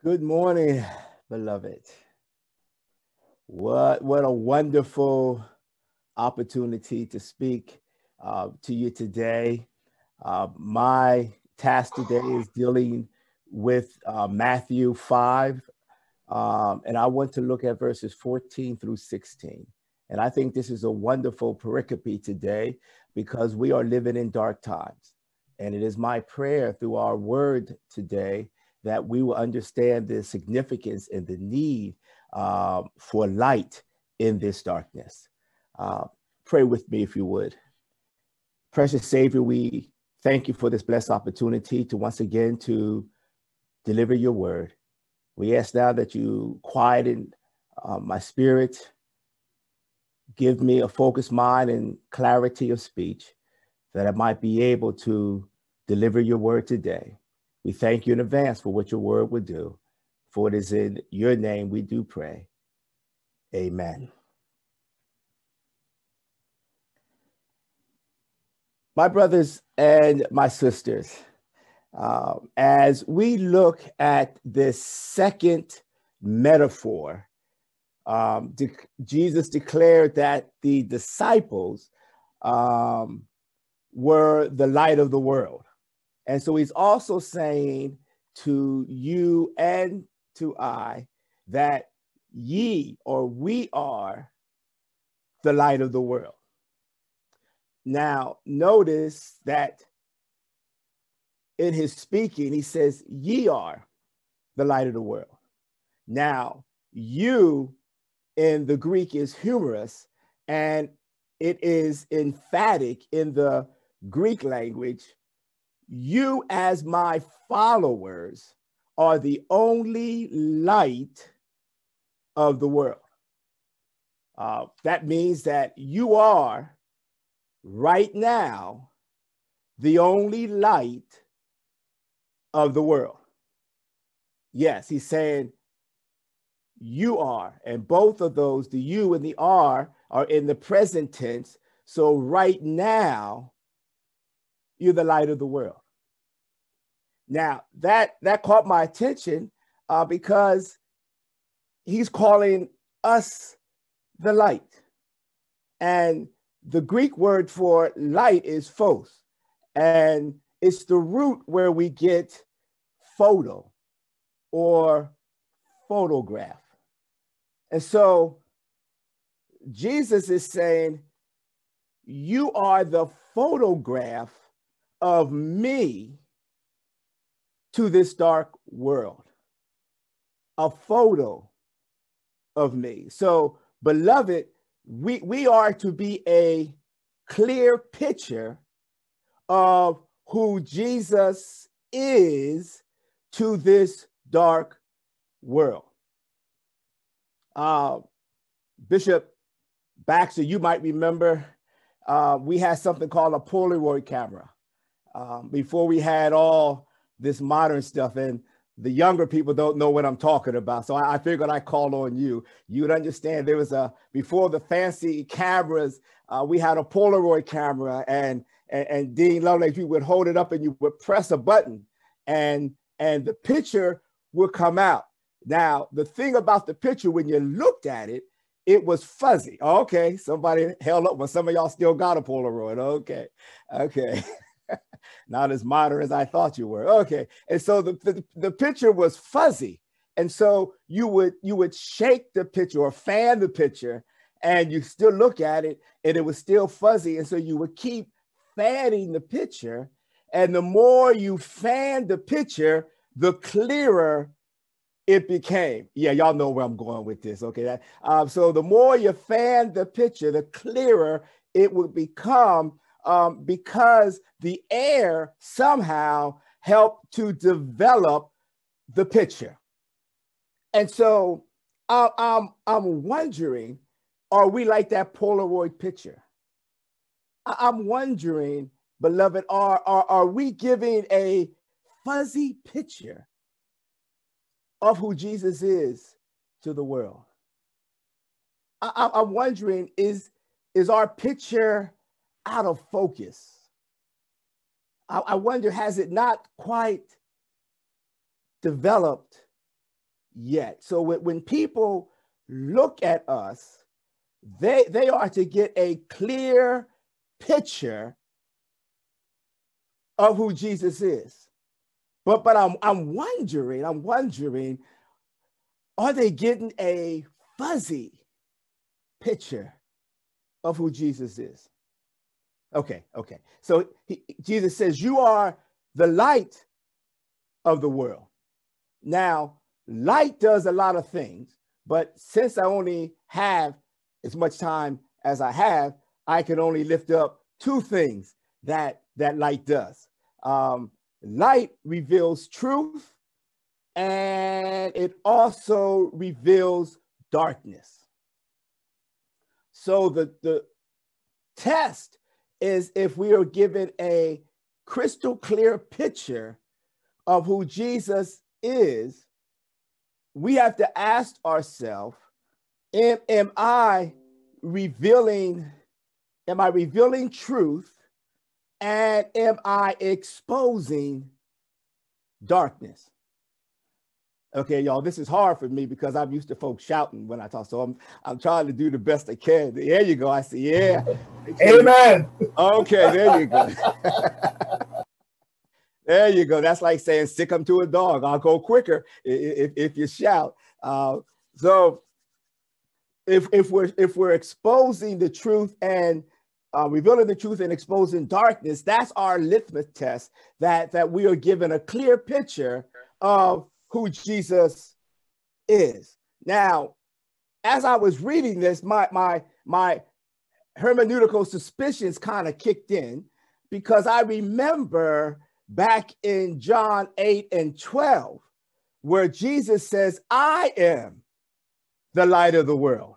Good morning, beloved. What a wonderful opportunity to speak to you today. My task today is dealing with Matthew 5, and I want to look at verses 14 through 16. And I think this is a wonderful pericope today because we are living in dark times. And it is my prayer through our word today that we will understand the significance and the need for light in this darkness. Pray with me if you would. Precious Savior, we thank you for this blessed opportunity to once again to deliver your word. We ask now that you quieten my spirit, give me a focused mind and clarity of speech that I might be able to deliver your word today. We thank you in advance for what your word would do, for it is in your name we do pray. Amen. My brothers and my sisters, as we look at this second metaphor, Jesus declared that the disciples were the light of the world. And so he's also saying to you and to I that ye or we are the light of the world. Now, notice that in his speaking, he says, ye are the light of the world. Now, you in the Greek is humorous, and it is emphatic in the Greek language. You as my followers are the only light of the world. That means that you are right now the only light of the world. Yes, he's saying you are, and both of those, the you and the are in the present tense. So right now, you're the light of the world. Now, that caught my attention because he's calling us the light. And the Greek word for light is phos. And it's the root where we get photo or photograph. And so Jesus is saying, you are the photograph of me to this dark world, a photo of me. So, beloved, we are to be a clear picture of who Jesus is to this dark world. Bishop Baxter, you might remember, we had something called a Polaroid camera before we had all this modern stuff, and the younger people don't know what I'm talking about. So I figured I'd call on you. You'd understand there was before the fancy cameras, we had a Polaroid camera, and Dean Lovelace, you would hold it up and you would press a button and the picture would come out. Now, the thing about the picture, when you looked at it, it was fuzzy. Okay, somebody held up. Well, some of y'all still got a Polaroid. Okay. Not as modern as I thought you were. Okay. And so the picture was fuzzy. And so you would shake the picture or fan the picture, and you still look at it and it was still fuzzy. And so you would keep fanning the picture. And the more you fanned the picture, the clearer it became. Yeah, y'all know where I'm going with this. Okay. So the more you fan the picture, the clearer it would become, because the air somehow helped to develop the picture. And so I'm wondering, are we like that Polaroid picture? I'm wondering, beloved, are we giving a fuzzy picture of who Jesus is to the world? I'm wondering, is our picture out of focus? I wonder, has it not quite developed yet. So when people look at us, they are to get a clear picture of who Jesus is. But I'm wondering, are they getting a fuzzy picture of who Jesus is? Okay. So Jesus says, you are the light of the world. Now, light does a lot of things, but since I only have as much time as I have, I can only lift up two things that light does. Light reveals truth, and it also reveals darkness. So the test is if we are given a crystal clear picture of who Jesus is, we have to ask ourselves, am I revealing truth, and am I exposing darkness? Okay, y'all, this is hard for me because I'm used to folks shouting when I talk. So I'm trying to do the best I can. There you go. I see. Yeah. Amen. Okay, there you go. There you go. That's like saying stick them to a dog. I'll go quicker if you shout. So if we're exposing the truth and revealing the truth and exposing darkness, that's our litmus test that we are given a clear picture of who Jesus is. Now, as I was reading this, my hermeneutical suspicions kind of kicked in, because I remember back in John 8:12, where Jesus says, I am the light of the world.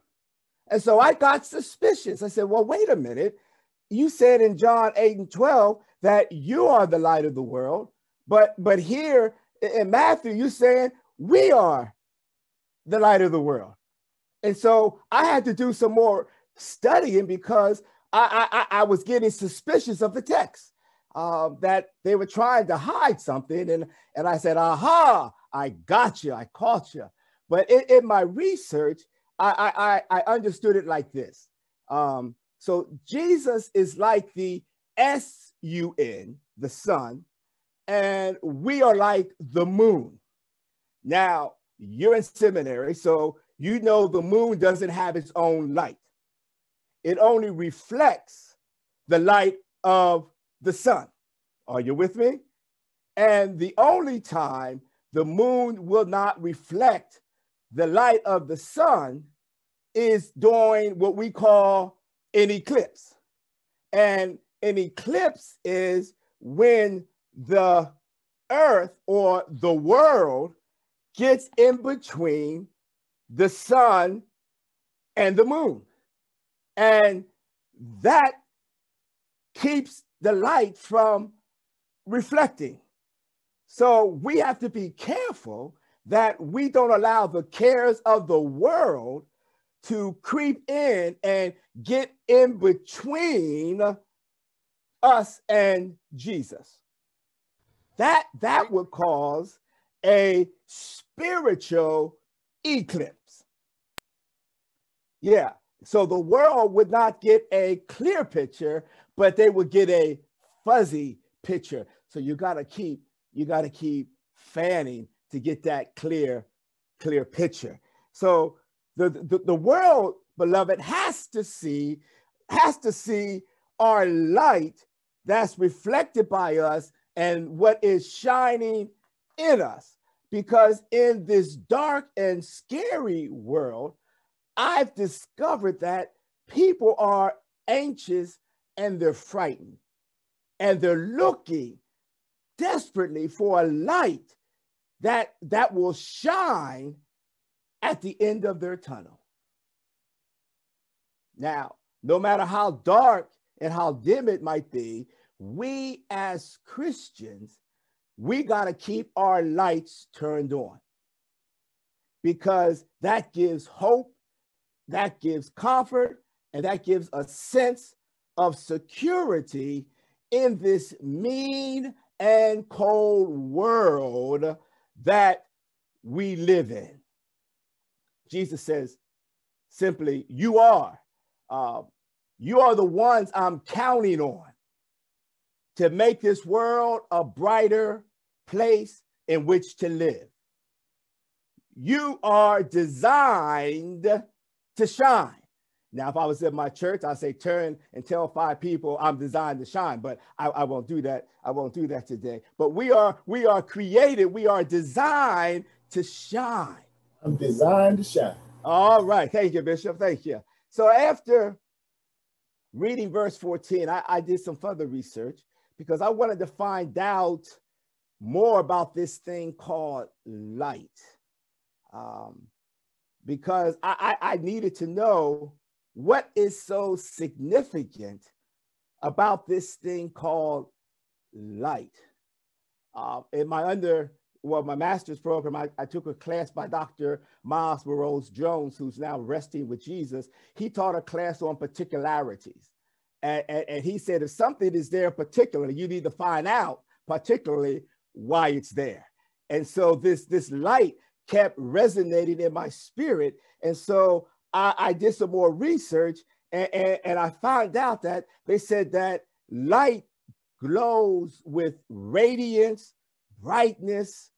And so I got suspicious. I said, well, wait a minute. You said in John 8:12 that you are the light of the world. But here in Matthew, you're saying we are the light of the world. And so I had to do some more studying, because I was getting suspicious of the text, that they were trying to hide something. And I said, aha, I got you. I caught you. But in my research, I understood it like this. So Jesus is like the sun, the sun, and we are like the moon. Now, you're in seminary, so you know the moon doesn't have its own light. It only reflects the light of the sun. Are you with me? And the only time the moon will not reflect the light of the sun is during what we call an eclipse. And an eclipse is when the earth or the world gets in between the sun and the moon. And that keeps the light from reflecting. So we have to be careful that we don't allow the cares of the world to creep in and get in between us and Jesus. That would cause a spiritual eclipse. Yeah. So the world would not get a clear picture, but they would get a fuzzy picture. So you gotta keep fanning to get that clear picture. So the world, beloved, has to see our light that's reflected by us and what is shining in us. Because in this dark and scary world, I've discovered that people are anxious and they're frightened, and they're looking desperately for a light that will shine at the end of their tunnel. Now, no matter how dark and how dim it might be, we as Christians, we got to keep our lights turned on, because that gives hope, that gives comfort, and that gives a sense of security in this mean and cold world that we live in. Jesus says simply, you are the ones I'm counting on to make this world a brighter place in which to live. You are designed to shine. Now, if I was in my church, I'd say turn and tell 5 people I'm designed to shine, but I won't do that. I won't do that today. But we are created. We are designed to shine. I'm designed to shine. All right. Thank you, Bishop. Thank you. So after reading verse 14, I did some further research because I wanted to find out more about this thing called light. Because I needed to know what is so significant about this thing called light. In my master's program, I took a class by Dr. Miles Burrows-Jones, who's now resting with Jesus. He taught a class on particularities. And he said, if something is there particularly, you need to find out particularly why it's there. And so this light kept resonating in my spirit. And so I did some more research and I found out that they said that light glows with radiance, brightness,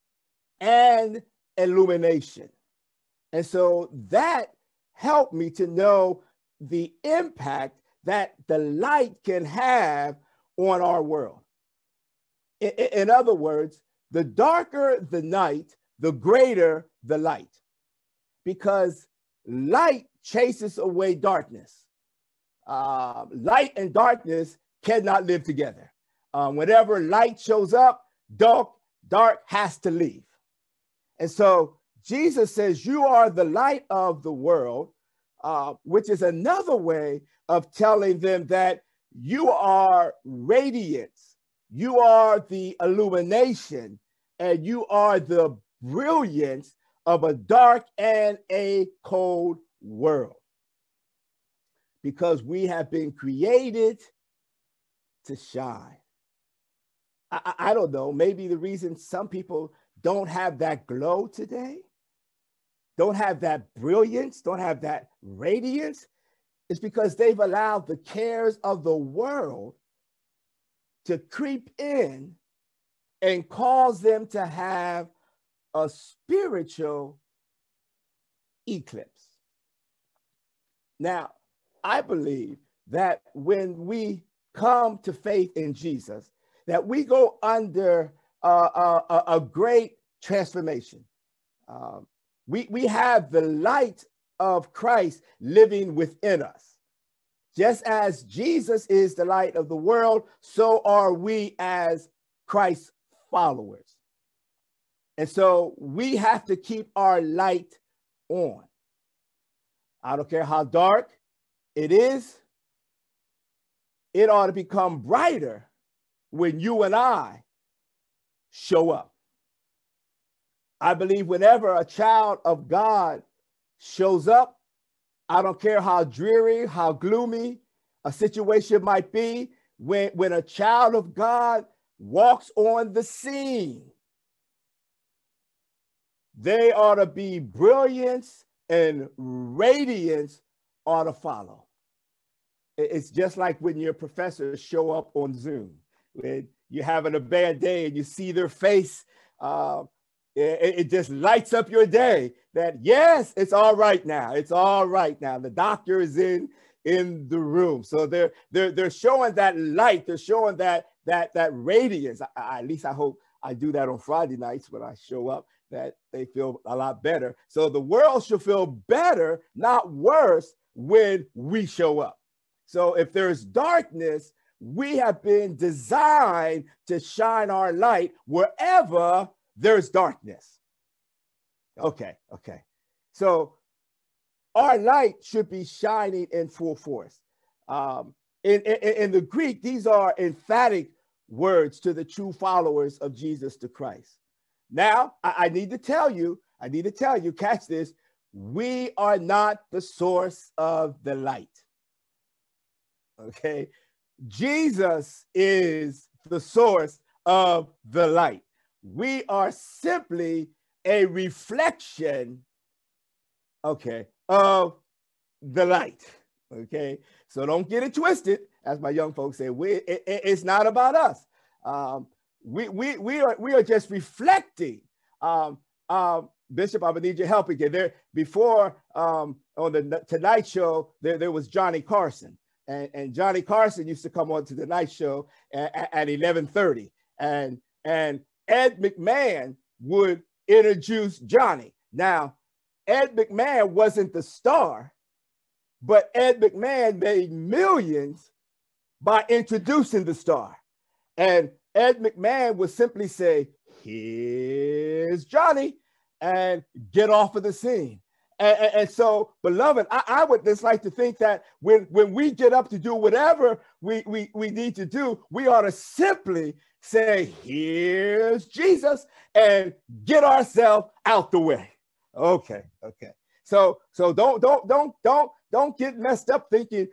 and illumination. And so that helped me to know the impact that the light can have on our world. In other words, the darker the night, the greater the light, because light chases away darkness. Light and darkness cannot live together. Whenever light shows up, dark has to leave. And so Jesus says, you are the light of the world, which is another way of telling them that you are radiance, you are the illumination, and you are the brilliance of a dark and a cold world. Because we have been created to shine. I don't know, maybe the reason some people don't have that glow today, don't have that brilliance, don't have that radiance, is because they've allowed the cares of the world to creep in and cause them to have a spiritual eclipse. Now, I believe that when we come to faith in Jesus, that we go under a great transformation. We have the light of Christ living within us. Just as Jesus is the light of the world, so are we as Christ's followers. And so we have to keep our light on. I don't care how dark it is, it ought to become brighter when you and I show up. I believe whenever a child of God shows up, I don't care how dreary, how gloomy a situation might be, when a child of God walks on the scene, they ought to be brilliance and radiance ought to follow. It's just like when your professors show up on Zoom. When you're having a bad day and you see their face, it just lights up your day that, yes, it's all right now. It's all right now. The doctor is in the room. So they're showing that light. They're showing that radiance. At least I hope I do that on Friday nights when I show up, that they feel a lot better. So the world should feel better, not worse, when we show up. So if there's darkness, we have been designed to shine our light wherever there's darkness. Okay. So our light should be shining in full force. In the Greek, these are emphatic words to the true followers of Jesus the Christ. Now, I need to tell you, catch this, we are not the source of the light. Okay? Jesus is the source of the light. We are simply a reflection okay, of the light. Okay, so don't get it twisted, as my young folks say. It's not about us. We are just reflecting. Bishop, I would need your help again. There before on the Tonight Show, there was Johnny Carson, and Johnny Carson used to come on to the Night Show at 11:30, and Ed McMahon would introduce Johnny. Now, Ed McMahon wasn't the star, but Ed McMahon made millions by introducing the star. And Ed McMahon would simply say, "Here's Johnny," and get off of the scene. And so, beloved, I would just like to think that when we get up to do whatever we need to do, we ought to simply say, "Here's Jesus," and get ourselves out the way. Okay. So don't get messed up thinking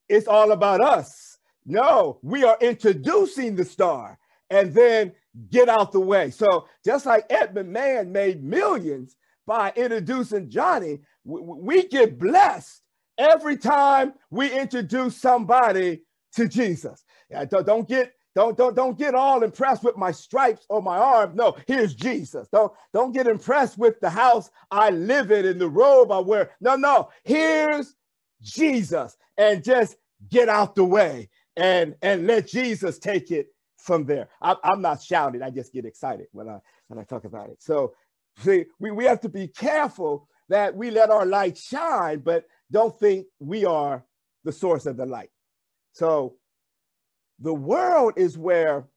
it's all about us. No, we are introducing the star and then get out the way. So just like Ed McMahon made millions by introducing Johnny, we get blessed every time we introduce somebody to Jesus. Don't get all impressed with my stripes on my arm. No, here's Jesus. Don't get impressed with the house I live in and the robe I wear. No, here's Jesus, and just get out the way and let Jesus take it from there. I'm not shouting. I just get excited when I talk about it. So see, we have to be careful that we let our light shine, but don't think we are the source of the light. So the world is where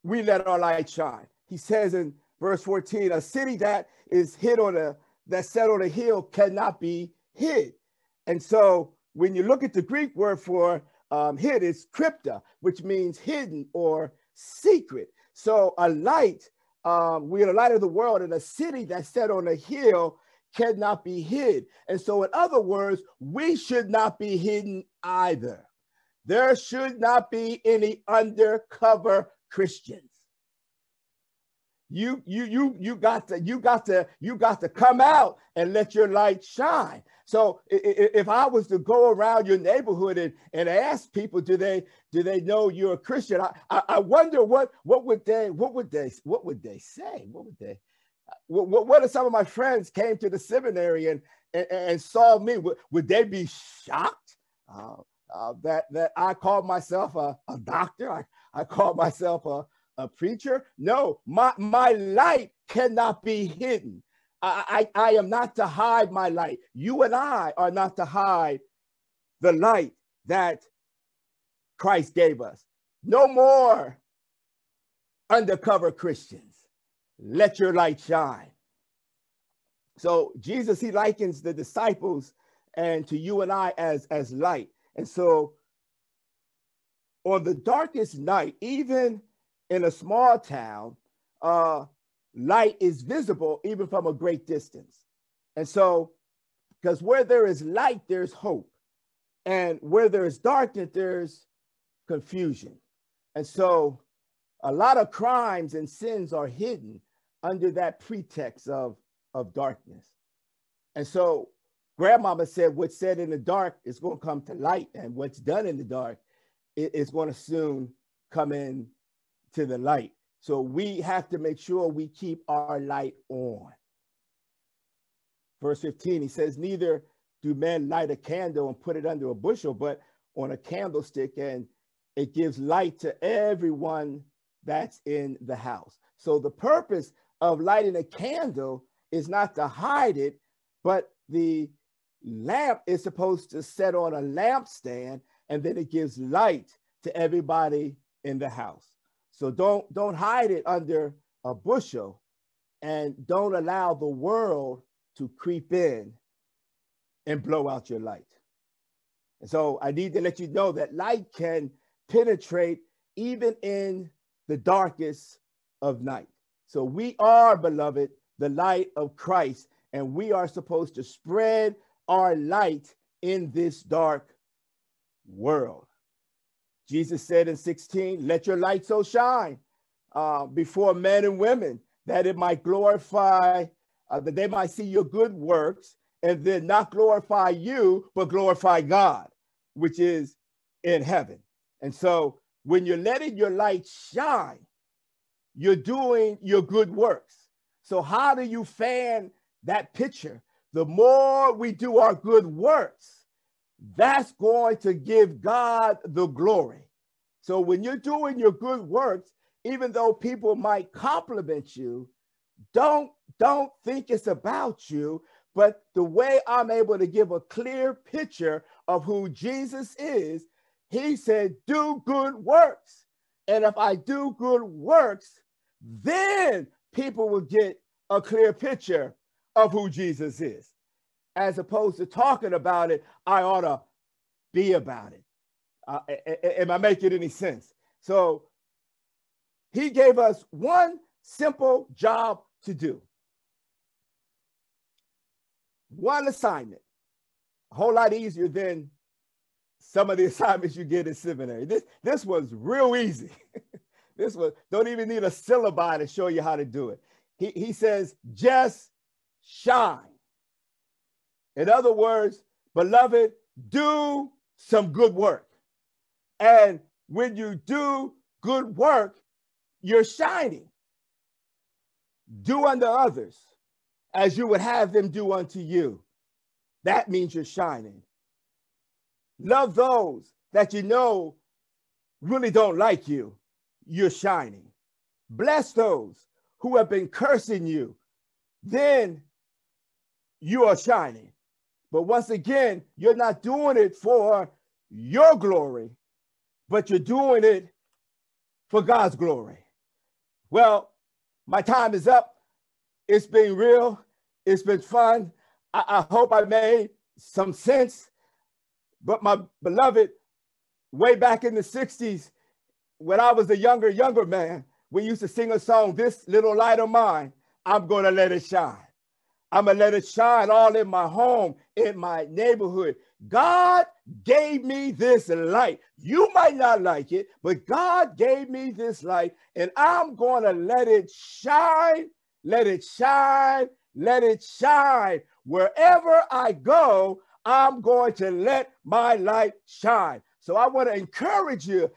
we let our light shine. He says in verse 14, a city that is that's set on a hill cannot be hid. And so when you look at the Greek word for hid, it's crypta, which means hidden or secret. So a light, we are the light of the world, and a city that's set on a hill cannot be hid. And so in other words, we should not be hidden either. There should not be any undercover Christians. You got to come out and let your light shine. So if I was to go around your neighborhood and ask people, do they know you're a Christian? I wonder what would they say? What if some of my friends came to the seminary and saw me? Would they be shocked that I called myself a doctor? I called myself a preacher? No, my light cannot be hidden. I am not to hide my light. You and I are not to hide the light that Christ gave us. No more undercover Christians. Let your light shine. So Jesus, he likens the disciples and to you and I as light. And so on the darkest night, even in a small town, light is visible even from a great distance. And so, because where there is light, there's hope. And where there is darkness, there's confusion. And so a lot of crimes and sins are hidden under that pretext of darkness. And so grandmama said, what's said in the dark is going to come to light, and what's done in the dark is going to soon come in to the light. So we have to make sure we keep our light on. Verse 15, he says, neither do men light a candle and put it under a bushel, but on a candlestick, and it gives light to everyone that's in the house. So the purpose of lighting a candle is not to hide it, but the lamp is supposed to set on a lampstand, and then it gives light to everybody in the house. So don't hide it under a bushel, and don't allow the world to creep in and blow out your light. And so I need to let you know that light can penetrate even in the darkest of night. So we are, beloved, the light of Christ, and we are supposed to spread our light in this dark world. Jesus said in 16, let your light so shine before men and women that it might glorify that they might see your good works and then not glorify you, but glorify God, which is in heaven. And so when you're letting your light shine, you're doing your good works. So how do you fan that picture? The more we do our good works, that's going to give God the glory. So when you're doing your good works, even though people might compliment you, don't think it's about you, but the way I'm able to give a clear picture of who Jesus is, he said, do good works. And if I do good works, then people will get a clear picture of who Jesus is. As opposed to talking about it, I ought to be about it. Am I making any sense? So he gave us one simple job to do. One assignment, a whole lot easier than some of the assignments you get in seminary. This was real easy. This was, don't even need a syllabi to show you how to do it. He says, just shine. In other words, beloved, do some good work. And when you do good work, you're shining. Do unto others as you would have them do unto you. That means you're shining. Love those that you know really don't like you. You're shining. Bless those who have been cursing you. Then you are shining. But once again, you're not doing it for your glory, but you're doing it for God's glory. Well, my time is up. It's been real. It's been fun. I hope I made some sense. But my beloved, way back in the 60s, when I was a younger man, we used to sing a song, "This Little Light of Mine, I'm going to let it shine. I'm going to let it shine all in my home, in my neighborhood. God gave me this light. You might not like it, but God gave me this light, and I'm going to let it shine, let it shine, let it shine. Wherever I go, I'm going to let my light shine." So I want to encourage you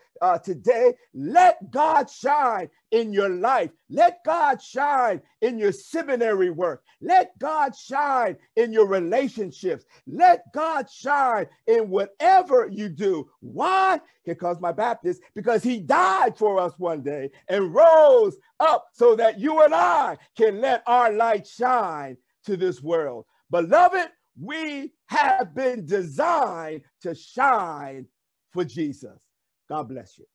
today, let God shine in your life. Let God shine in your seminary work. Let God shine in your relationships. Let God shine in whatever you do. Why? Because my Baptist, because he died for us one day and rose up so that you and I can let our light shine to this world. Beloved, we have been designed to shine for Jesus. God bless you.